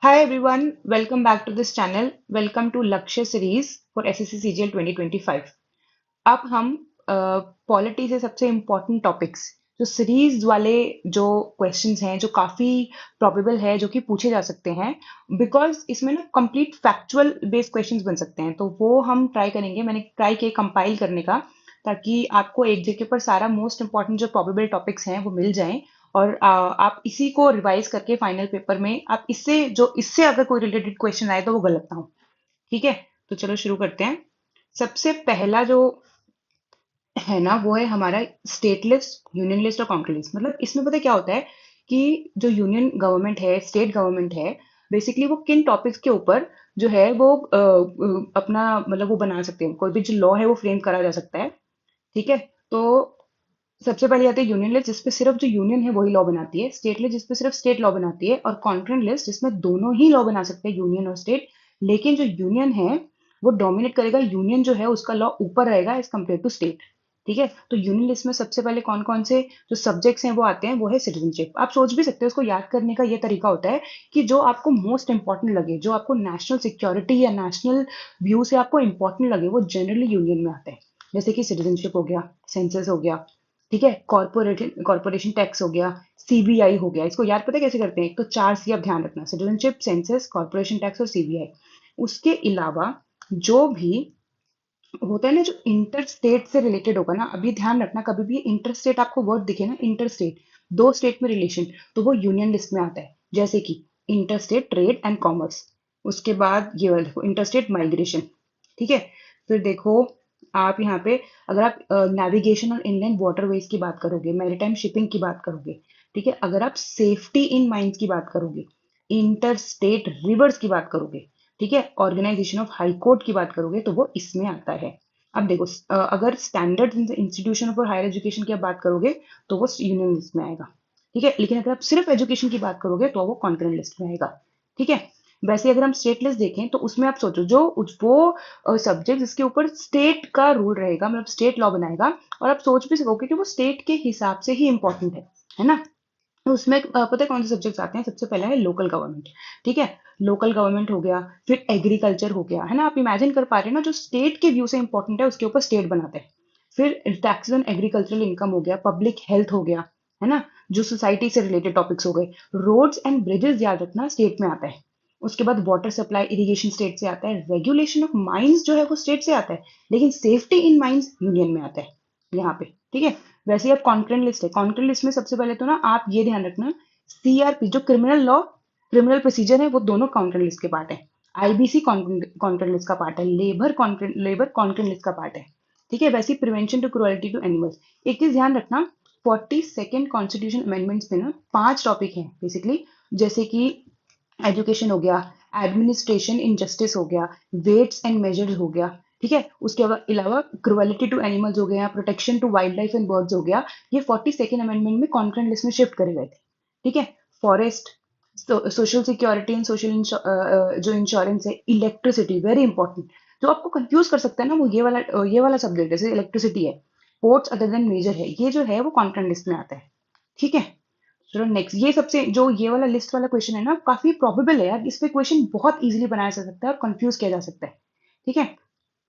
Hi everyone, welcome back to this channel. Welcome to Lakshya series for SSC CGL 2025. अब हम polity से सबसे important topics जो series वाले जो क्वेश्चंस हैं जो काफी प्रोबेबल है जो कि पूछे जा सकते हैं बिकॉज इसमें ना कंप्लीट फैक्चुअल बेस्ड क्वेश्चंस बन सकते हैं तो वो हम ट्राई करेंगे। मैंने ट्राई किया कंपाइल करने का ताकि आपको एक जगह पर सारा मोस्ट इंपॉर्टेंट जो प्रोबेबल टॉपिक्स हैं वो मिल जाएं और आप इसी को रिवाइज करके फाइनल पेपर में आप इससे अगर कोई रिलेटेड क्वेश्चन आए तो वो गलत ना हो। ठीक है, तो चलो शुरू करते हैं। सबसे पहला जो है ना वो है हमारा स्टेट लिस्ट, यूनियन लिस्ट और काउंटी लिस्ट। मतलब इसमें पता है क्या होता है कि जो यूनियन गवर्नमेंट है, स्टेट गवर्नमेंट है, बेसिकली वो किन टॉपिक्स के ऊपर जो है वो अपना मतलब वो बना सकते हैं, कोई भी जो लॉ है वो फ्रेम करा जा सकता है। ठीक है, तो सबसे पहले आती है यूनियन लिस्ट जिसपे सिर्फ जो यूनियन है वही लॉ बनाती है, स्टेट लिस्ट जिसपे सिर्फ स्टेट लॉ बनाती है, और कॉन्करेंट लिस्ट जिसमें दोनों ही लॉ बना सकते हैं, यूनियन और स्टेट। लेकिन जो यूनियन है वो डोमिनेट करेगा, यूनियन जो है उसका लॉ ऊपर रहेगा एज कम्पेयर टू स्टेट। ठीक है, तो यूनियन लिस्ट में सबसे पहले कौन कौन से जो सब्जेक्ट्स हैं वो आते हैं, वो है सिटीजनशिप। आप सोच भी सकते हो, उसको याद करने का ये तरीका होता है कि जो आपको मोस्ट इंपॉर्टेंट लगे, जो आपको नेशनल सिक्योरिटी या नेशनल व्यू से आपको इंपॉर्टेंट लगे, वो जनरली यूनियन में आते हैं। जैसे कि सिटीजनशिप हो गया, सेंसस हो गया, ठीक है, कॉर्पोरेशन कॉर्पोरेशन टैक्स हो गया, सीबीआई हो गया। इसको याद पता है कैसे करते हैं? एक तो चार सी आप ध्यान रखना, सिटीजनशिप, सेंसस, कॉर्पोरेशन टैक्स और सीबीआई। उसके अलावा जो भी होता है ना जो इंटर स्टेट से रिलेटेड होगा ना, अभी ध्यान रखना कभी भी इंटर स्टेट आपको वर्ड दिखे ना, इंटर स्टेट, दो स्टेट में रिलेशन, तो वो यूनियन लिस्ट में आता है। जैसे कि inter state trade and commerce, उसके बाद ये वाला देखो इंटर स्टेट माइग्रेशन। ठीक है, फिर देखो आप यहाँ पे अगर आप नेविगेशन और इनलैंड वाटरवेज की बात करोगे, मैरीटाइम शिपिंग की बात करोगे, ठीक है, अगर आप सेफ्टी इन माइंस की बात करोगे, इंटर स्टेट रिवर्स की बात करोगे, ठीक है, ऑर्गेनाइजेशन ऑफ हाई कोर्ट की बात करोगे, तो वो इसमें आता है। अब देखो अगर standard institution for higher education की आप बात करोगे तो वो यूनियन लिस्ट में आएगा। ठीक है, लेकिन अगर आप सिर्फ एजुकेशन की बात करोगे तो वो कॉन्करेंट लिस्ट में आएगा। ठीक है, वैसे अगर हम स्टेट लिस्ट देखें तो उसमें आप सोचो जो वो सब्जेक्ट जिसके ऊपर स्टेट का रूल रहेगा, मतलब स्टेट लॉ बनाएगा, और आप सोच भी सकोगे कि वो स्टेट के हिसाब से ही इंपॉर्टेंट है ना। तो उसमें पता है कौन से सब्जेक्ट्स आते हैं? सबसे पहला है लोकल गवर्नमेंट। ठीक है, लोकल गवर्नमेंट हो गया, फिर एग्रीकल्चर हो गया, है ना। आप इमेजिन कर पा रहे हैं ना, जो स्टेट के व्यू से इंपॉर्टेंट है उसके ऊपर स्टेट बनाते हैं। फिर टैक्सेस ऑन एग्रीकल्चरल इनकम हो गया, पब्लिक हेल्थ हो गया, है ना, जो सोसाइटी से रिलेटेड टॉपिक्स हो गए। रोड्स एंड ब्रिजेस याद रखना स्टेट में आता है। उसके बाद वाटर सप्लाई इरिगेशन स्टेट से आता है, रेगुलेशन ऑफ माइंस जो है वो स्टेट से आता है, लेकिन सेफ्टी इन माइंस यूनियन में आता है यहाँ पे। ठीक है, वैसे ही अब कॉन्करेंट लिस्ट है, कॉन्करेंट लिस्ट में सबसे पहले तो ना आप ये ध्यान रखना, सीआरपी जो क्रिमिनल लॉ, क्रिमिनल प्रोसीजर है, वो दोनों कॉन्करेंट लिस्ट के पार्ट है। आईबीसी कॉन्करेंट लिस्ट का पार्ट है, लेबर कॉन्करेंट लिस्ट का पार्ट है। ठीक है, वैसे prevention to cruelty to animals. एक चीज ध्यान रखना, 42nd कॉन्स्टिट्यूशन अमेंडमेंट्स में ना 5 टॉपिक हैं बेसिकली, जैसे कि एजुकेशन हो गया, एडमिनिस्ट्रेशन इन जस्टिस हो गया, वेट्स एंड मेजर्स हो गया, ठीक है, उसके अलावा क्रुएलिटी टू एनिमल्स हो गया, protection to wildlife and birds हो गया। ये 42nd अमेंडमेंट में कॉन्करेंट लिस्ट में शिफ्ट करे गए थे। ठीक है, forest, social security and social जो इंश्योरेंस है, इलेक्ट्रिसिटी वेरी इंपॉर्टेंट। जो आपको कंफ्यूज कर सकता है ना वो ये वाला सब्जेक्ट, जैसे इलेक्ट्रिसिटी है, पोर्ट्स अदर देन मेजर है, ये जो है वो कॉन्करेंट लिस्ट में आता है। ठीक है, चलो नेक्स्ट, ये सबसे जो ये वाला लिस्ट वाला क्वेश्चन है ना काफी प्रोबेबल है यार, इस पे क्वेश्चन बहुत इजीली बनाया जा सकता है और कंफ्यूज किया जा सकता है। ठीक है,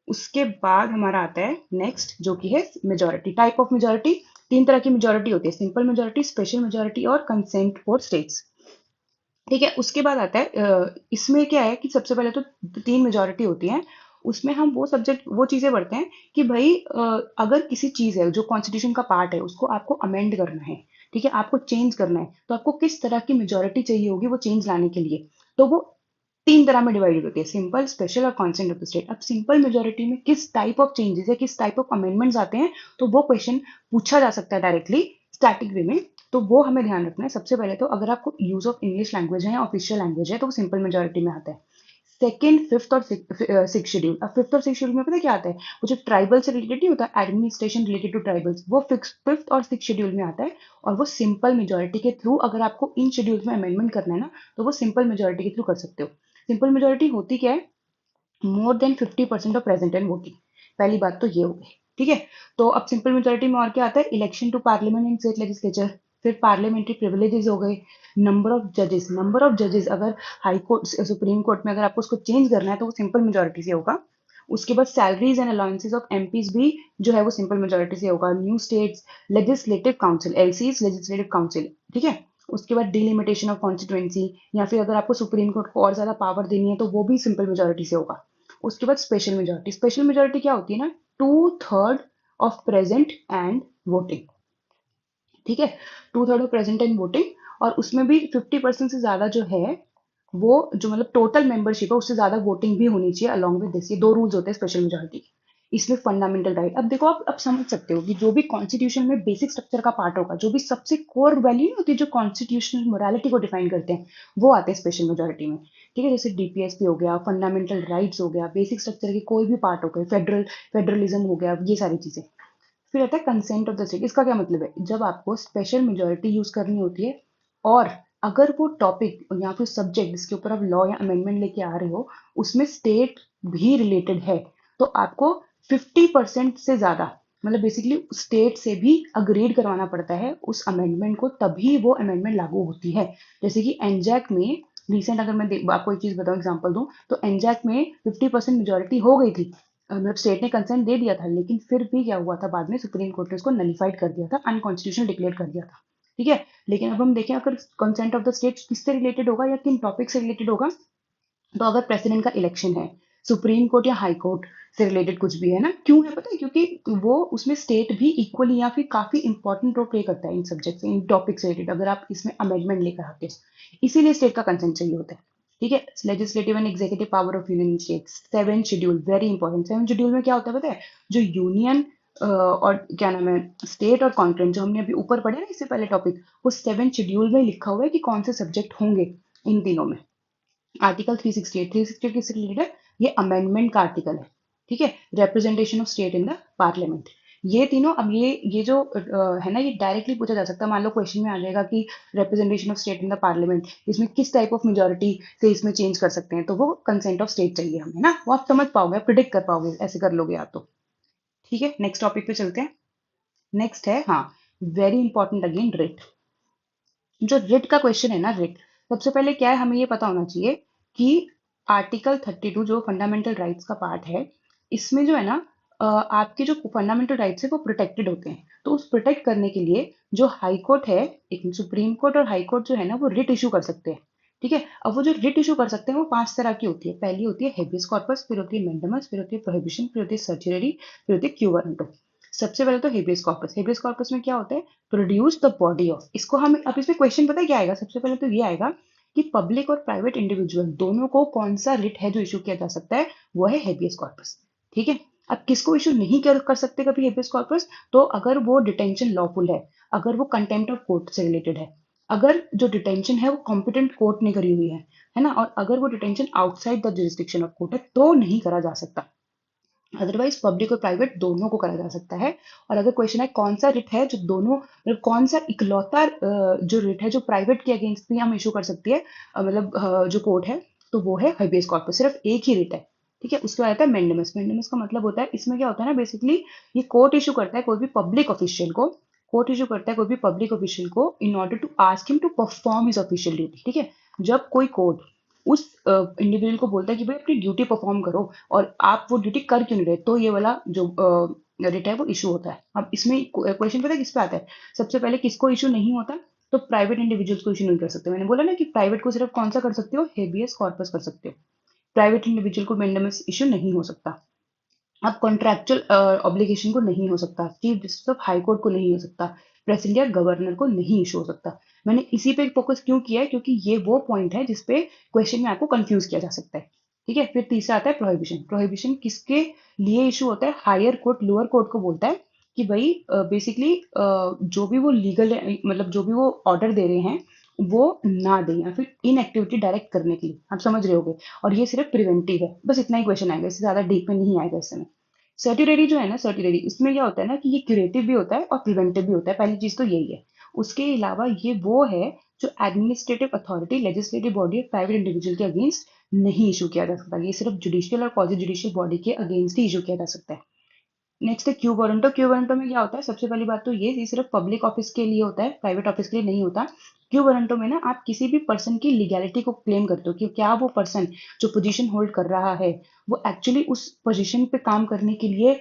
उसके बाद हमारा आता है नेक्स्ट जो कि है मेजोरिटी, टाइप ऑफ मेजोरिटी। 3 तरह की मेजोरिटी होती है, सिंपल मेजोरिटी, स्पेशल मेजोरिटी और कंसेंट फॉर स्टेट्स। ठीक है, उसके बाद आता है इसमें क्या है कि सबसे पहले तो 3 मेजोरिटी होती है। उसमें हम वो सब्जेक्ट वो चीजें पढ़ते हैं कि भाई अगर किसी चीज है जो कॉन्स्टिट्यूशन का पार्ट है उसको आपको अमेंड करना है, ठीक है, आपको चेंज करना है, तो आपको किस तरह की मेजोरिटी चाहिए होगी वो चेंज लाने के लिए। तो वो 3 तरह में डिवाइडेड होती है, सिंपल, स्पेशल और कॉन्सेंट ऑफ द स्टेट। अब सिंपल मेजोरिटी में किस टाइप ऑफ चेंजेस या किस टाइप ऑफ अमेंडमेंट्स आते हैं, तो वो क्वेश्चन पूछा जा सकता है डायरेक्टली स्टैटिक वे में। तो वो हमें ध्यान रखना है। सबसे पहले तो अगर आपको यूज ऑफ इंग्लिश लैंग्वेज है या ऑफिशियल लैंग्वेज है तो वो सिंपल मेजोरिटी में आता है। सेकेंड, फिफ्थ और सिक्स शेड्यूल। अब फिफ्थ और सिक्स शेड्यूल में पता है क्या आता है? वो जो ट्राइबल से रिलेटेड नहीं होता, एडमिनिस्ट्रेशन रिलेटेड टू ट्राइबल्स, वो फिफ्थ और सिक्स शेड्यूल में आता है। और वो सिंपल मेजोरिटी के थ्रू, अगर आपको इन शेड्यूल्स में अमेंडमेंट करना है ना, तो वो सिंपल मेजोरिटी के थ्रू कर सकते हो। सिंपल मेजोरिटी होती क्या है? More than 50% of present and voting. पहली बात तो ये हो गई। ठीक है, तो अब सिंपल मेजोरिटी में और क्या आता है? Election to parliament and state legislature, फिर पार्लियामेंट्री प्रिविलेजेस हो गए, नंबर ऑफ जजेस अगर हाई कोर्ट सुप्रीम कोर्ट में अगर आपको उसको चेंज करना है तो वो सिंपल मेजोरिटी से होगा। उसके बाद salaries and allowances of MPs भी जो है वो सिंपल मेजोरिटी से होगा। New states legislative council, LCs legislative council, ठीक है। उसके बाद डिलिमिटेशन ऑफ कॉन्स्टिट्यूएंसी, या फिर अगर आपको सुप्रीम कोर्ट को और ज्यादा पावर देनी है तो वो भी सिंपल मेजोरिटी से होगा। उसके बाद स्पेशल मेजोरिटी, स्पेशल मेजोरिटी क्या होती है ना, 2/3 ऑफ प्रेजेंट एंड वोटिंग, ठीक है, 2/3 ऑफ प्रेजेंट एंड वोटिंग। और उसमें भी 50% से ज्यादा जो है वो जो मतलब टोटल मेंबरशिप है उससे ज्यादा वोटिंग भी होनी चाहिए अलॉन्ग विद दिस। ये दो रूल्स होते हैं स्पेशल मेजोरिटी के। इसमें फंडामेंटल राइट, अब देखो आप समझ सकते हो कि जो भी कॉन्स्टिट्यूशन में बेसिक स्ट्रक्चर का पार्ट होगा, जो भी सबसे कोर वैल्यू होती है जो कॉन्स्टिट्यूशनल मोरालिटी को डिफाइन करते हैं, वो आते हैं स्पेशल मेजोरिटी में, ठीक है। जैसे डीपीएसपी हो गया, फंडामेंटल राइट्स हो गया, बेसिक स्ट्रक्चर के कोई भी पार्ट हो गए, फेडरलिज्म हो गया, ये सारी चीजें। फिर आता है कंसेंट ऑफ द स्टेट। इसका क्या मतलब है, जब आपको स्पेशल मेजोरिटी यूज करनी होती है और अगर वो टॉपिक या फिर सब्जेक्ट जिसके ऊपर आप लॉ या अमेंडमेंट लेके आ रहे हो उसमें स्टेट भी रिलेटेड है, तो आपको 50% से ज्यादा मतलब बेसिकली स्टेट से भी अग्रीड करवाना पड़ता है उस अमेंडमेंट को, तभी वो अमेंडमेंट लागू होती है। जैसे कि एनजैक में रिसेंट, अगर मैं आपको एक चीज बताऊं, एग्जांपल दूं, तो एनजैक में 50% मेजोरिटी हो गई थी, मतलब स्टेट ने कंसेंट दे दिया था, लेकिन फिर भी क्या हुआ था, बाद में सुप्रीम कोर्ट ने उसको नलिफाइड कर दिया था, अनकॉन्स्टिट्यूशनल डिक्लेयर कर दिया था, ठीक है। लेकिन अब हम देखें अगर कंसेंट ऑफ द स्टेट किससे रिलेटेड होगा या किन टॉपिक से रिलेटेड होगा, तो अगर प्रेसिडेंट का इलेक्शन है, सुप्रीम कोर्ट या हाई कोर्ट से रिलेटेड कुछ भी है ना, क्यों है पता है, क्योंकि वो उसमें स्टेट भी इक्वली या फिर काफी इंपॉर्टेंट रोल प्ले करता है इन सब्जेक्ट से, इन टॉपिक से रिलेटेड, अगर आप इसमें अमेंडमेंट लेकर आते हो, इसीलिए स्टेट का कंसेंट चाहिए होता है, ठीक है। Legislative and executive power of union states, 7 schedule, very important. 7 schedule में क्या होता है पता है, जो यूनियन और क्या नाम है, स्टेट और कॉन्फ्रेंस, जो हमने अभी ऊपर पढ़े ना इससे पहले टॉपिक, वो 7 शेड्यूल में लिखा हुआ है कि कौन से सब्जेक्ट होंगे इन तीनों में। आर्टिकल 368 किससे रिलेटेड है, ये अमेंडमेंट का आर्टिकल है, ठीक है। Representation of state in the parliament, ये तीनों। अब ये जो है ना, ये डायरेक्टली पूछा जा सकता है, मान लो क्वेश्चन में आ जाएगा कि representation of state in the parliament, इसमें किस टाइप ऑफ मेजोरिटी से इसमें चेंज कर सकते हैं, तो वो कंसेंट ऑफ स्टेट चाहिए हमें ना, वो आप समझ पाओगे, प्रिडिक्ट कर पाओगे, ऐसे कर लोगे आप तो, ठीक है। नेक्स्ट टॉपिक पे चलते हैं। नेक्स्ट है, हाँ, वेरी इंपॉर्टेंट अगेन, रिट। जो रिट का क्वेश्चन है ना, रिट, सबसे पहले क्या है, हमें ये पता होना चाहिए कि आर्टिकल 32 जो फंडामेंटल राइट्स का पार्ट है, इसमें जो है ना आपके जो फंडामेंटल राइट्स है वो प्रोटेक्टेड होते हैं। तो उस प्रोटेक्ट करने के लिए जो हाई कोर्ट है, एक सुप्रीम कोर्ट और हाई कोर्ट जो है ना, वो रिट इशू कर सकते हैं, ठीक है। अब वो जो रिट इशू कर सकते हैं वो 5 तरह की होती है। पहली होती है हेबियस कॉर्पस, फिर होती है मेंडेमस, फिर होती है प्रोहिबिशन, फिर होती है सर्चिलरी, फिर होती है क्यू वारंटो। सबसे पहले तो हेबियस कॉर्पस। हेबियस कॉर्पस में क्या होता है, प्रोड्यूस द बॉडी ऑफ, इसको हम अब इसमें क्वेश्चन पता है क्या आएगा, सबसे पहले तो ये आएगा कि पब्लिक और प्राइवेट इंडिविजुअल दोनों को कौन सा रिट है जो इशू किया जा सकता है, वो है हेबियस कॉर्पस, ठीक है। अब किसको इशू नहीं कर सकते कभी हेबियस कॉर्पस, तो अगर वो डिटेंशन लॉफुल है, अगर वो कंटेम्प्ट ऑफ कोर्ट से रिलेटेड है, अगर जो डिटेंशन है वो कॉम्पिटेंट कोर्ट ने करी हुई है ना, और अगर वो detention outside the jurisdiction of court है तो नहीं करा जा सकता। अदरवाइज पब्लिक और प्राइवेट दोनों को करा जा सकता है। और अगर क्वेश्चन है कौन सा रिट है जो दोनों, मतलब कौन सा इकलौता जो रिट है जो प्राइवेट के अगेंस्ट भी हम इशू कर सकती है, मतलब जो कोर्ट है, तो वो है हेबियस कॉर्पस, सिर्फ एक ही रिट है, ठीक है। उसके बाद आता है मेंडेमस। मेंडेमस का मतलब होता है, इसमें क्या होता है ना, बेसिकली ये कोर्ट इशू करता है कोई भी पब्लिक ऑफिशियल को, कोर्ट इशू करता है कोई भी पब्लिक ऑफिशियल को in order to ask him to perform his official duty, ठीक है। जब कोई कोर्ट उस इंडिविजुअल को बोलता है कि भाई अपनी ड्यूटी परफॉर्म करो और आप वो ड्यूटी कर क्यों नहीं रहे, तो ये वाला जो रिट है वो इशू होता है। अब इसमें क्वेश्चन पता है किस पे आता है, सबसे पहले किसको इशू नहीं होता, तो प्राइवेट इंडिविजुअल्स को इशू नहीं कर सकते। मैंने बोला ना कि प्राइवेट को सिर्फ कौन सा कर सकते हो, हेबियस कॉर्पस कर सकते हो, प्राइवेट इंडिविजुअल को मेंडेमस इशू नहीं हो सकता। अब कॉन्ट्रैक्चुअल ऑब्लिगेशन को नहीं हो सकता, chief justice of high court को नहीं हो सकता, प्रेसिडेंट या गवर्नर को नहीं इशू हो सकता। मैंने इसी पे फोकस क्यों किया है, क्योंकि ये वो पॉइंट है जिसपे क्वेश्चन में आपको कंफ्यूज किया जा सकता है, ठीक है। फिर तीसरा आता है प्रोहिबिशन। प्रोहिबिशन किसके लिए इशू होता है, हायर कोर्ट लोअर कोर्ट को बोलता है कि भाई बेसिकली जो भी वो लीगल, मतलब जो भी वो ऑर्डर दे रहे हैं वो ना दें, या फिर इनएक्टिविटी डायरेक्ट करने के लिए, आप समझ रहे होगे। और ये सिर्फ प्रिवेंटिव है, बस इतना ही क्वेश्चन आएगा, इससे ज्यादा डीप में नहीं आएगा इस समय। सर्टिलरी जो है ना, सर्टिलरी इसमें क्या होता है ना कि ये क्यूरेटिव भी होता है और प्रिवेंटिव भी होता है, पहली चीज तो यही है। उसके अलावा ये वो है जो एडमिनिस्ट्रेटिव अथॉरिटी, लेजिस्लेटिव बॉडी और प्राइवेट इंडिविजुअल के अगेंस्ट नहीं इशू किया जा सकता, ये सिर्फ जुडिशियल और क्वाजी जुडिशियल बॉडी के अगेंस्ट ही इशू किया जा सकता है। नेक्स्ट है क्यू वारंटो। क्यू वारंटो में क्या होता है, सबसे पहली बात तो ये सिर्फ पब्लिक ऑफिस के लिए होता है, प्राइवेट ऑफिस के लिए नहीं होता। क्यू वारंटो में ना आप किसी भी पर्सन की लीगैलिटी को क्लेम करते हो कि क्या वो पर्सन जो पोजीशन होल्ड कर रहा है वो एक्चुअली उस पोजीशन पे काम करने के लिए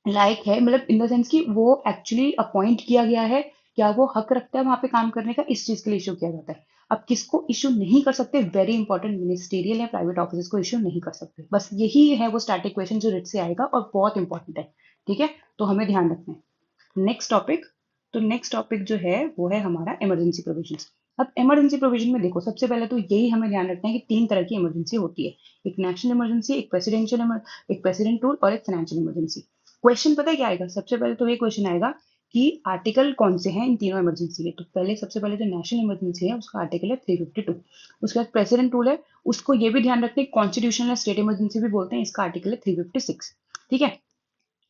लायक है, मतलब इन द सेंस कि वो एक्चुअली अपॉइंट किया गया है, क्या वो हक रखता है वहां पे काम करने का, इस चीज के लिए इशू किया जाता है। अब किसको इशू नहीं कर सकते, वेरी इंपॉर्टेंट, मिनिस्टेरियल या प्राइवेट ऑफिस को इशू नहीं कर सकते। बस यही है वो स्टैटिक क्वेश्चन जो रिट से आएगा और बहुत इंपॉर्टेंट है। ठीक है, तो हमें ध्यान रखना है। नेक्स्ट टॉपिक, तो नेक्स्ट टॉपिक जो है वो है हमारा इमरजेंसी प्रोविजंस। अब इमरजेंसी प्रोविजन में देखो, सबसे पहले तो यही हमें ध्यान रखना है कि तीन तरह की इमरजेंसी होती है, एक नेशनल इमरजेंसी, एक प्रेसिडेंशियल, एक प्रेसिडेंट रूल और एक फाइनेंशियल इमरजेंसी। क्वेश्चन पता है क्या आएगा, सबसे पहले तो ये क्वेश्चन आएगा कि आर्टिकल कौन से हैं इन तीनों इमरजेंसी के। तो पहले सबसे पहले जो नेशनल इमरजेंसी है उसका आर्टिकल है 352। उसके बाद प्रेसिडेंट रूल है, उसको ये भी ध्यान रखते हैं कॉन्स्टिट्यूशनल स्टेट इमरजेंसी भी बोलते हैं, इसका आर्टिकल है 356। ठीक है,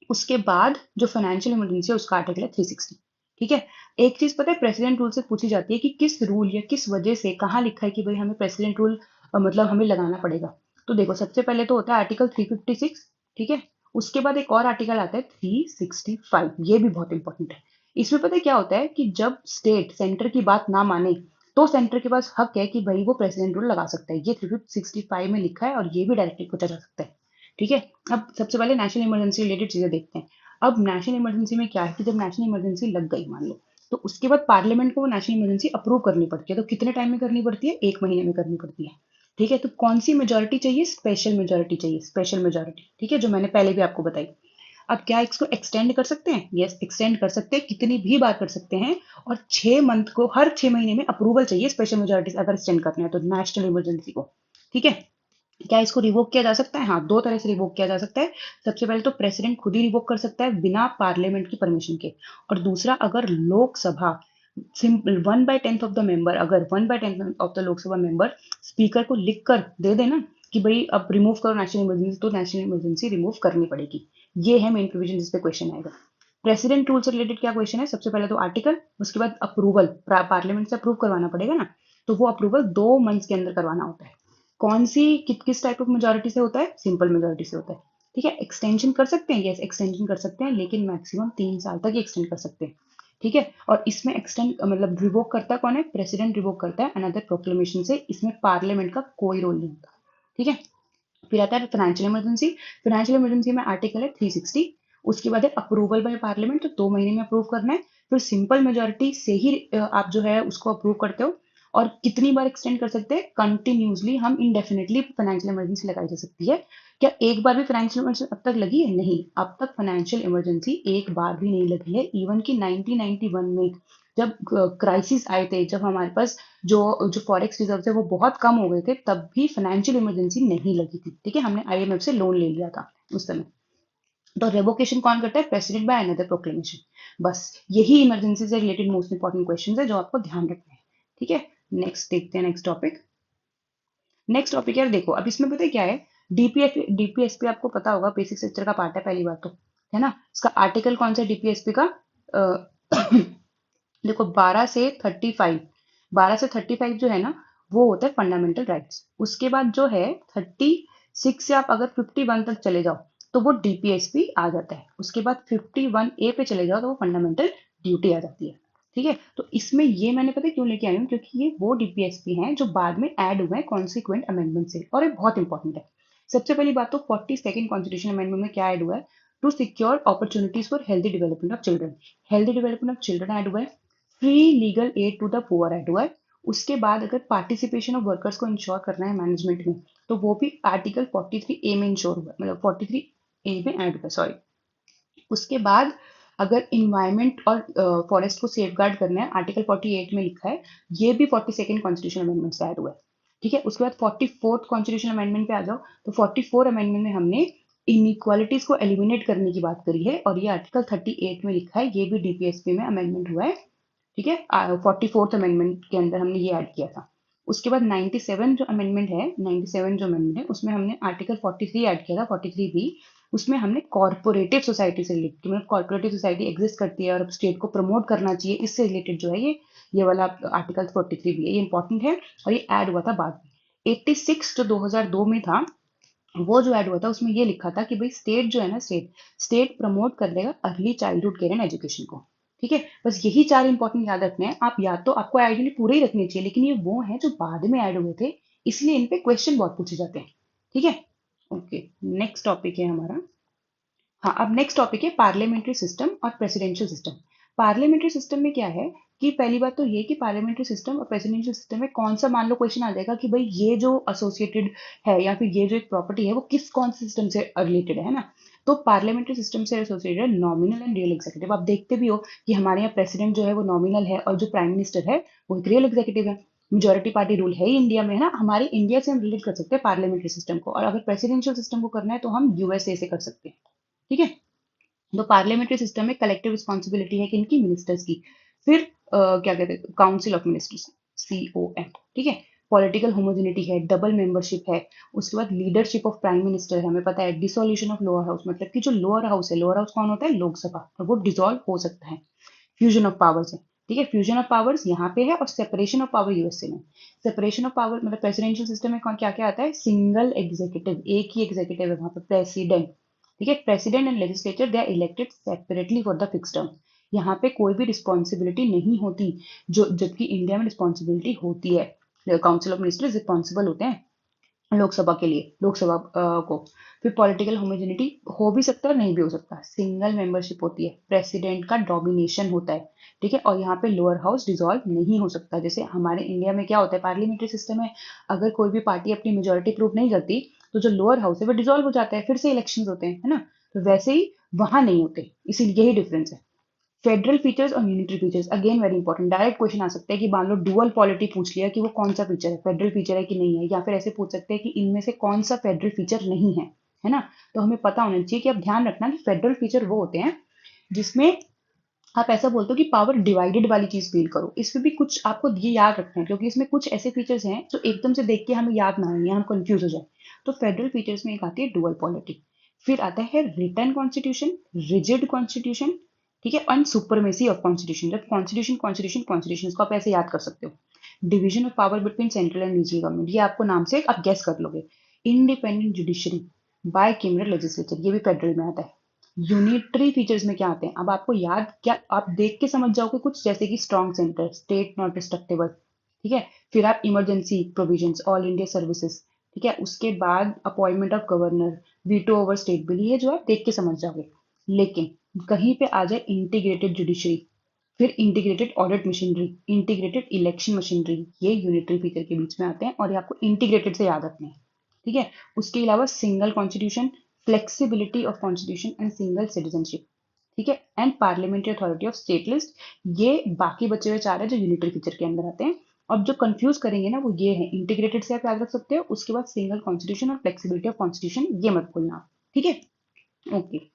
उसके बाद जो फाइनेंशियल इमरजेंसी है उसका आर्टिकल है 360। ठीक है, एक चीज पता है प्रेसिडेंट रूल से पूछी जाती है कि किस रूल या किस वजह से कहाँ लिखा है कि भाई हमें प्रेसिडेंट रूल मतलब हमें लगाना पड़ेगा। तो देखो सबसे पहले तो होता है आर्टिकल 356। ठीक है, उसके बाद एक और आर्टिकल आता है 365, ये भी बहुत इंपॉर्टेंट है। इसमें पता है क्या होता है कि जब स्टेट सेंटर की बात ना माने तो सेंटर के पास हक है कि भाई वो प्रेसिडेंट रूल लगा सकता है, ये 365 में लिखा है और ये भी डायरेक्टली पूछा जा सकता है। ठीक है, अब सबसे पहले नेशनल इमरजेंसी रिलेटेड चीजें देखते हैं। अब नेशनल इमरजेंसी में क्या है कि जब नेशनल इमरजेंसी लग गई मान लो, तो उसके बाद पार्लियामेंट को वो नेशनल इमरजेंसी अप्रूव करनी पड़ती है। तो कितने टाइम में करनी पड़ती है, 1 महीने में करनी पड़ती है। ठीक है, तो कौन सी मेजोरिटी चाहिए, स्पेशल मेजोरिटी चाहिए, स्पेशल मेजोरिटी। ठीक है, जो मैंने पहले भी आपको बताई। अब क्या इसको एक्सटेंड कर सकते हैं, यस एक्सटेंड कर सकते हैं, कितनी भी बार कर सकते हैं। और 6 मंथ को, हर 6 महीने में अप्रूवल चाहिए स्पेशल मेजोरिटी अगर एक्सटेंड करना है तो नेशनल इमरजेंसी को। ठीक है, क्या इसको रिवोक किया जा सकता है, हाँ दो तरह से रिवोक किया जा सकता है। सबसे पहले तो प्रेसिडेंट खुद ही रिवोक कर सकता है बिना पार्लियामेंट की परमिशन के। और दूसरा, अगर Lok Sabha simple 1/10 of the member, अगर 1/10 of the Lok Sabha member speaker को लिख कर दे देना कि भाई अब रिमूव करो नेशनल इमरजेंसी, तो नेशनल इमरजेंसी रिमूव करनी पड़ेगी। ये है मेन प्रोविजन जिस पे क्वेश्चन आएगा। प्रेसिडेंट रूल से रिलेटेड क्या क्वेश्चन है, सबसे पहले तो आर्टिकल, उसके बाद अप्रूवल, पार्लियामेंट से अप्रूव करवाना पड़ेगा ना, तो वो अप्रूवल 2 मंथ के अंदर करवाना होता है। कौन सी किस टाइप ऑफ मेजोरिटी से होता है, सिंपल मेजोरिटी से होता है। ठीक है, एक्सटेंशन कर सकते हैं, यस एक्सटेंशन कर सकते हैं, लेकिन मैक्सिमम 3 साल तक एक्सटेंड कर सकते हैं। ठीक है, और इसमें एक्सटेंड मतलब रिवोक करता कौन है, प्रेसिडेंट रिवोक करता है अनदर प्रोक्लेमेशन से, इसमें पार्लियामेंट का कोई रोल नहीं होता। ठीक है, फिर आता है फाइनेंशियल इमरजेंसी। फाइनेंशियल इमरजेंसी में आर्टिकल है 360। उसके बाद है अप्रूवल बाय पार्लियामेंट, तो 2 महीने में अप्रूव करना है। फिर सिंपल मेजोरिटी से ही आप जो है उसको अप्रूव करते हो। और कितनी बार एक्सटेंड कर सकते हैं, कंटिन्यूसली, हम इंडेफिनेटली फाइनेंशियल इमरजेंसी लगाई जा सकती है। क्या एक बार भी फाइनेंशियल इमरजेंसी अब तक लगी है, नहीं, अब तक फाइनेंशियल इमरजेंसी एक बार भी नहीं लगी है। इवन की 1991 में जब क्राइसिस आए थे, जब हमारे पास जो जो फॉरेक्स रिजर्व थे वो बहुत कम हो गए थे, तब भी फाइनेंशियल इमरजेंसी नहीं लगी थी। ठीक है, हमने आईएमएफ से लोन ले लिया था उस समय। तो रेवोकेशन कौन करता है, प्रेसिडेंट बाय अनदर प्रोक्लेमेशन। बस यही इमरजेंसी से रिलेटेड मोस्ट इंपॉर्टेंट क्वेश्चन है जो आपको ध्यान रखना है। ठीक है, नेक्स्ट देखते हैं, नेक्स्ट टॉपिक। नेक्स्ट टॉपिक यार देखो, अब इसमें पता है क्या है, डीपीएसपी आपको पता होगा, बेसिक स्ट्रक्चर का पार्ट है पहली बात तो, है ना। इसका आर्टिकल कौन सा डीपीएसपी का, देखो 12 से 35, 12 से 35 जो है ना वो होता है फंडामेंटल राइट्स। उसके बाद जो है 36 से आप अगर 51 तक चले जाओ तो वो डीपीएसपी आ जाता है। उसके बाद 51A पे चले जाओ तो वो फंडामेंटल ड्यूटी आ जाती है। ठीक है, तो इसमें ये मैंने पता है क्यों लेके आई हूँ, क्योंकि ये वो डीपीएसपी हैं जो बाद में ऐड हुए हैं कॉन्सिक्वेंट अमेंडमेंट से, और ये बहुत इंपॉर्टेंट है। सबसे पहली बात तो 42nd कॉन्स्टिट्यूशन अमेंडमेंट में क्या ऐड हुआ है, to secure opportunities for healthy development of children. Healthy development of children add हुआ है। Free legal aid to the poor add हुआ है। उसके बाद अगर पार्टिसिपेशन ऑफ वर्कर्स को इंश्योर करना है मैनेजमेंट में, तो वो भी आर्टिकल 43A में इंश्योर हुआ है, मतलब 43A में ऐड हुआ है, सॉरी। उसके बाद अगर इन्वायरमेंट और फॉरेस्ट को सेफगार्ड करना है, आर्टिकल 48 में लिखा है, ये भी 42nd कॉन्स्टिट्यूशन अमेंडमेंट से ऐड हुआ है। ठीक है, उसके बाद 44th कॉन्स्टिट्यूशन अमेंडमेंट पे आ जाओ, तो 44 अमेंडमेंट में हमने इनइक्वालिटीज को एलिमिनेट करने की बात करी है, और ये आर्टिकल 38 में लिखा है, ये भी डीपीएसपी में अमेंडमेंट हुआ है। ठीक है, 44th अमेंडमेंट के अंदर हमने ये ऐड किया था। उसके बाद 97 जो अमेंडमेंट है, 97 जो अमेंडमेंट है उसमें हमने आर्टिकल 43 ऐड किया था, 43B। उसमें हमने कॉर्पोरेटिव सोसाइटी से रिलेटेड, मतलब कॉर्पोरेटिव सोसाइटी एग्जिस्ट करती है और स्टेट को प्रमोट करना चाहिए, इससे रिलेटेड जो है ये वाला आर्टिकल 43 भी है, ये इंपॉर्टेंट है और ये ऐड हुआ था बाद में। 86 जो 2002 में था, वो जो ऐड हुआ था उसमें ये लिखा था कि भाई स्टेट जो है ना, स्टेट स्टेट प्रमोट कर देगा early childhood care and education को। ठीक है, बस यही चार इंपॉर्टेंट याद रखने हैं आप, या तो आपको आइडियली पूरे ही रखने चाहिए, लेकिन ये वो हैं जो बाद में ऐड हुए थे, इसलिए इन पे क्वेश्चन बहुत पूछे जाते हैं। ठीक है, ओके। नेक्स्ट टॉपिक है हमारा, हाँ, अब नेक्स्ट टॉपिक है पार्लियामेंट्री सिस्टम और प्रेसिडेंशियल सिस्टम। पार्लियामेंट्री सिस्टम में क्या है कि पहली बात तो ये कि पार्लियामेंट्री सिस्टम और प्रेसिडेंशियल सिस्टम में कौन सा, मान लो क्वेश्चन आ जाएगा कि भाई ये जो एसोसिएटेड है या फिर ये जो एक प्रॉपर्टी है वो किस कौन से सिस्टम से रिलेटेड है ना। तो पार्लियामेंट्री सिस्टम से associated nominal and real executive. आप देखते भी हो कि हमारे यहाँ प्रेसिडेंट जो है वो नॉमिनल है और जो प्राइम मिनिस्टर है वो एक रियल एग्जीक्यूटिव है। मेजोरिटी पार्टी रूल है ही इंडिया में, है ना, हमारे इंडिया से हम रिलेट कर सकते हैं पार्लियामेंट्री सिस्टम को, और अगर प्रेसिडेंशियल सिस्टम को करना है तो हम यूएसए से कर सकते हैं। ठीक है, तो पार्लियामेंट्री सिस्टम में कलेक्टिव रिस्पॉन्सिबिलिटी है किनकी, मिनिस्टर्स की। फिर क्या कहते हैं, काउंसिल ऑफ मिनिस्टर्स, COM। ठीक है, पॉलिटिकल होमोजेनिटी है, डबल मेंबरशिप है। उसके बाद लीडरशिप ऑफ प्राइम मिनिस्टर है, हमें पता है। डिसोल्यूशन ऑफ लोअर हाउस, मतलब कि जो लोअर हाउस है, लोअर हाउस कौन होता है, लोकसभा, और वो डिसॉल्व हो सकता है। फ्यूजन ऑफ पावर्स है, ठीक है, फ्यूजन ऑफ पावर्स यहाँ पे है, और सेपरेशन ऑफ पावर यूएसए में। सेपरेशन ऑफ पावर मतलब प्रेसिडेंशियल सिस्टम में क्या क्या आता है, सिंगल एग्जीक्यूटिव, एक ही एग्जीक्यूटिव है वहां पे, प्रेसिडेंट। ठीक है, president and legislature they are elected separately for the fix term. यहाँ पे कोई भी रिस्पॉन्सिबिलिटी नहीं होती, जो जबकि इंडिया में रिस्पॉन्सिबिलिटी होती है। काउंसिल ऑफ मिनिस्टर्स रिस्पॉन्सिबल होते हैं लोकसभा के लिए, लोकसभा को। फिर पॉलिटिकल होमोजेनिटी हो भी सकता है और नहीं भी हो सकता, सिंगल मेंबरशिप होती है, प्रेसिडेंट का डोमिनेशन होता है। ठीक है, और यहाँ पे लोअर हाउस डिसॉल्व नहीं हो सकता। जैसे हमारे इंडिया में क्या होता है, पार्लियामेंट्री सिस्टम है, अगर कोई भी पार्टी अपनी मेजोरिटी प्रूव नहीं करती तो जो लोअर हाउस है वो डिसॉल्व हो जाता है, फिर से इलेक्शन होते हैं, है ना। तो वैसे ही वहां नहीं होते, इसीलिए यही डिफरेंस है। फेडरल फीचर्स और unitary features again very important. Direct question आ सकता है कि मान लो डुअल पॉलिटी पूछ लिया कि वो कौन सा फीचर है, फेडरल फीचर है कि नहीं है, या फिर ऐसे पूछ सकते हैं कि इनमें से कौन सा फेडरल फीचर नहीं है, है ना। तो हमें पता होना चाहिए कि आप ध्यान रखना कि फेडरल फीचर वो होते हैं जिसमें आप ऐसा बोलते हो कि पावर डिवाइडेड वाली चीज फील करो। इसमें भी कुछ आपको ये याद रखना है, क्योंकि इसमें कुछ ऐसे फीचर्स हैं जो एकदम से देख के हमें याद ना आए या हम कंफ्यूज हो जाए। तो फेडरल फीचर्स में एक आती है डुअल पॉलिटी। फिर आता है रिटन कॉन्स्टिट्यूशन, रिजिड कॉन्स्टिट्यूशन, ठीक है, एंड सुपरमेसी ऑफ कॉन्स्टिट्यूशन। जब कॉन्स्टिट्यूशन कॉन्स्टिट्यूशन कॉन्स्टिट्यूशन इसको आप ऐसे याद कर सकते हो। Division of power between central and regional government, ये आपको नाम से आप गेस कर लोगे। Independent judiciary, bicameral legislature, ये भी फेडरल में आता है। यूनिटरी फीचर्स में क्या आते हैं, अब आपको याद, क्या आप देख के समझ जाओगे कुछ, जैसे कि strong centre, state not destructible. ठीक है, फिर आप emergency provisions, all India services. ठीक है, उसके बाद appointment of governor, veto over state bill, ये जो है देख के समझ जाओगे। लेकिन कहीं पे आ जाए इंटीग्रेटेड जुडिशरी, फिर integrated audit machinery, integrated election machinery, ये यूनिटरी फीचर के बीच में आते हैं और ये आपको इंटीग्रेटेड से याद रखने हैं। ठीक है, उसके अलावा single constitution, flexibility of constitution and single citizenship. ठीक है, and parliamentary authority of state list. ये बाकी बचे हुए चार है जो यूनिटरी फीचर के अंदर आते हैं। अब जो कंफ्यूज करेंगे ना वो ये है, इंटीग्रेटेड से आप याद रख सकते हो, उसके बाद सिंगल कॉन्स्टिट्यूशन और फ्लेक्सिबिलिटी ऑफ कॉन्स्टिट्यूशन, ये मत भूलना। ठीक है, ओके।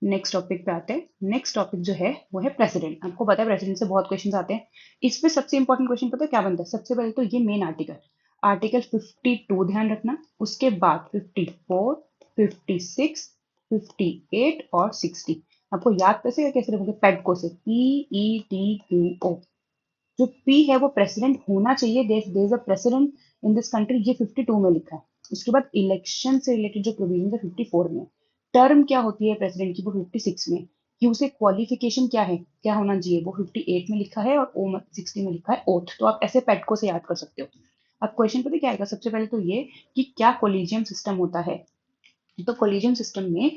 नेक्स्ट टॉपिक पे आते हैं। नेक्स्ट टॉपिक जो है वो है प्रेसिडेंट। आपको पता है प्रेसिडेंट से बहुत क्वेश्चंस आते हैं। इसमें सबसे इंपॉर्टेंट क्वेश्चन पता है क्या बनता है, सबसे पहले तो ये मेन आर्टिकल, आर्टिकल 52 ध्यान रखना, उसके बाद 54, 56, 58 और 60। आपको याद कैसे रखोगे, पेडको से, PEDQO। जो पी है वो प्रेसिडेंट होना चाहिए, there is a president in this country, ये 52 में लिखा है। उसके बाद इलेक्शन से रिलेटेड जो प्रोविजन है 54 में। टर्म क्या होती है प्रेसिडेंट की, वो 56 में। कि उसे क्वालिफिकेशन क्या है, क्या होना चाहिए, वो 58 में लिखा है, और 60 में लिखा है ओथ। तो आप ऐसे पेटको से याद कर सकते हो। अब क्वेश्चन पता है क्या आएगा, सबसे पहले तो ये कि क्या कोलिजियम सिस्टम होता है। तो कोलिजियम सिस्टम में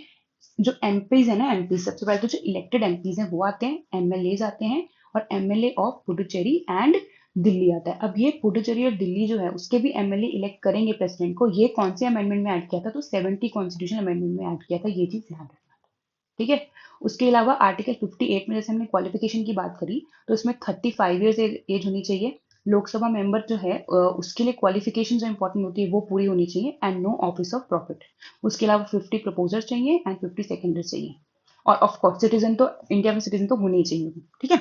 जो एमपीज है ना, एमपी सबसे पहले तो जो इलेक्टेड एमपीज हैं वो आते हैं, एमएलए आते हैं, और MLA of Puducherry and Delhi आता है। अब ये पुडुचेरी और दिल्ली जो है उसके भी एमएलए इलेक्ट करेंगे प्रेसिडेंट को। ये कौन से अमेंडमेंट में ऐड किया था, तो 70 कॉन्स्टिट्यूशन अमेंडमेंट में ऐड किया था, ये चीज ध्यान रखना। ठीक है, उसके अलावा आर्टिकल 58 में जैसे हमने क्वालिफिकेशन की बात करी, तो इसमें 35 ईयर्स एज होनी चाहिए। लोकसभा मेंबर जो है उसके लिए क्वालिफिकेशन जो इंपॉर्टेंट होती है वो पूरी होनी चाहिए, and no office of profit. उसके अलावा 50 प्रपोजर्स चाहिए एंड 50 सेकेंडर्स चाहिए। और ऑफ कोर्स सिटीजन तो, इंडिया में सिटीजन तो होने ही चाहिए। ठीक है,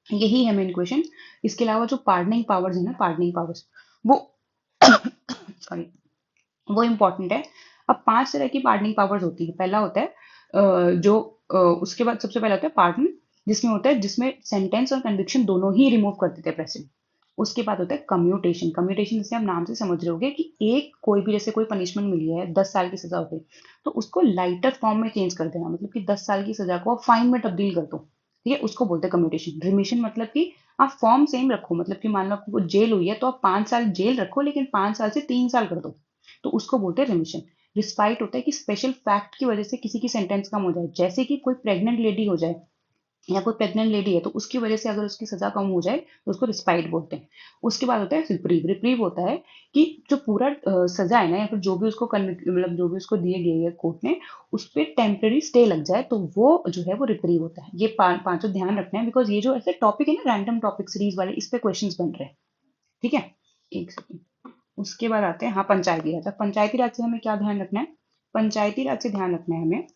यही है मेन क्वेश्चन। इसके अलावा जो पार्डनिंग पावर्स है ना, पार्डनिंग पावर्स वो सॉरी, वो इम्पोर्टेंट है। अब 5 तरह की पार्डनिंग पावर्स होती है। पहला होता है उसके बाद सबसे पहला होता है पार्डन, जिसमें होता है जिसमें सेंटेंस और कन्विक्शन दोनों ही रिमूव कर देते हैं प्रेसिडेंट। उसके बाद होता है कम्यूटेशन। कम्यूटेशन जैसे आप नाम से समझ रहे होगे कि एक कोई भी जैसे कोई पनिशमेंट मिली है, 10 साल की सजा हो गई, तो उसको लाइटर फॉर्म में चेंज कर देना, मतलब कि 10 साल की सजा को फाइन में तब्दील कर दो। ठीक है, उसको बोलते हैं कम्यूटेशन। रिमिशन मतलब कि आप फॉर्म सेम रखो, मतलब कि मान लो आपको जेल हुई है तो आप 5 साल जेल रखो, लेकिन 5 साल से 3 साल कर दो, तो उसको बोलते हैं रिमिशन। रिस्पाइट होता है कि स्पेशल फैक्ट की वजह से किसी की सेंटेंस कम हो जाए, जैसे कि कोई प्रेग्नेंट लेडी हो जाए या कोई प्रेग्नेंट लेडी है तो उसकी वजह से अगर उसकी सजा कम हो जाए तो उसको रिस्पाइट बोलते हैं। उसके बाद होता है रिप्रीव। रिप्रीव होता है कि जो पूरा सजा है ना, या फिर जो भी उसको मतलब जो भी उसको दिए गए है कोर्ट ने, उस पर टेम्पररी स्टे लग जाए तो वो जो है वो रिप्रीव होता है। ये पांचों ध्यान रखना है, बिकॉज ये जो ऐसे टॉपिक है ना, रैंडम टॉपिक सीरीज वाले, इस पे क्वेश्चंस बन रहे हैं। ठीक है, एक सेकंड। उसके बाद आते हैं हाँ पंचायती राज। अब पंचायती राज से हमें क्या ध्यान रखना है? पंचायती राज से ध्यान रखना है हमें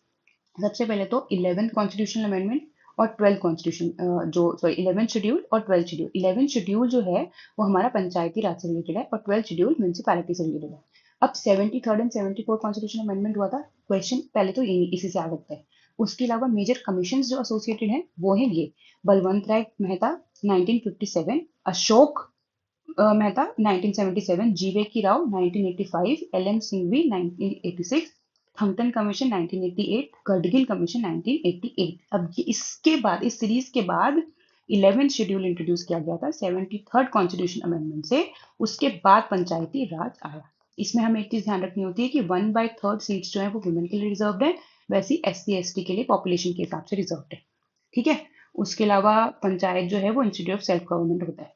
सबसे पहले तो 11th कॉन्स्टिट्यूशनल अमेंडमेंट और 12th कॉन्स्टिट्यूशन जो सॉरी 11th शेड्यूल और 12th शेड्यूल। 11th शेड्यूल जो है वो हमारा पंचायती राज से रिलेटेड है और 12th शेड्यूल म्यूनिसिपैलिटी से रिलेटेड है। अब 73rd and 74th constitutional amendment हुआ था। क्वेश्चन पहले तो इसी से आ सकता है। उसके अलावा मेजर कमीशन जो एसोसिएटेड है वो है ये: बलवंत राय Mehta 1957, Ashok Mehta 1977, G V K Rao 1985, L M Singhvi 1986, Thungon commission 1988, Gadgil commission 1988। अब ये इसके बाद, इस सीरीज के बाद 11th शेड्यूल इंट्रोड्यूस किया गया था 73rd कॉन्स्टिट्यूशन अमेंडमेंट से। उसके बाद पंचायती राज आया। इसमें हमें एक चीज ध्यान रखनी होती है कि 1/3 सीट्स जो है वो वुमेन के लिए रिजर्व है, वैसी SC ST के लिए पॉपुलेशन के हिसाब से रिजर्व है। ठीक है, उसके अलावा पंचायत जो है वो इंस्टीट्यूट ऑफ सेल्फ गवर्नमेंट होता है।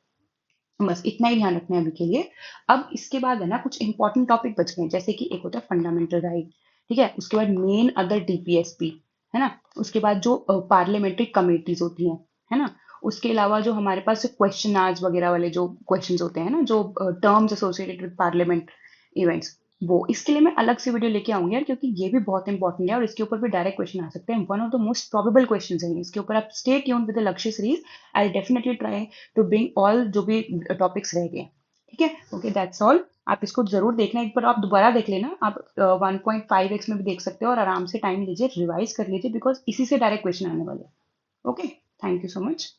बस इतना ही ध्यान रखना है अभी के लिए। अब इसके बाद है ना कुछ इंपॉर्टेंट टॉपिक बच गए, जैसे कि एक होता है फंडामेंटल राइट। ठीक है, उसके बाद मेन अदर DPSP, है ना। उसके बाद जो पार्लियामेंट्री कमेटीज होती हैं, है ना। उसके अलावा जो हमारे पास क्वेश्चन आवर्स वगैरह वाले जो क्वेश्चंस होते हैं ना, जो terms associated with parliament events, वो इसके लिए मैं अलग से वीडियो लेके आऊंगी यार, क्योंकि ये भी बहुत इंपॉर्टेंट है और इसके ऊपर भी डायरेक्ट क्वेश्चन आ सकते हैं। One of the most probable question है इसके ऊपर। आप stay tuned with the Lakshya series. I definitely try to bring all जो भी टॉपिक्स रह गए। ठीक है, ओके, दैट्स ऑल। आप इसको जरूर देखना, एक बार आप दोबारा देख लेना। आप 1.5x में भी देख सकते हो और आराम से टाइम लीजिए, रिवाइज कर लीजिए, बिकॉज इसी से डायरेक्ट क्वेश्चन आने वाले हैं। Okay, thank you so much.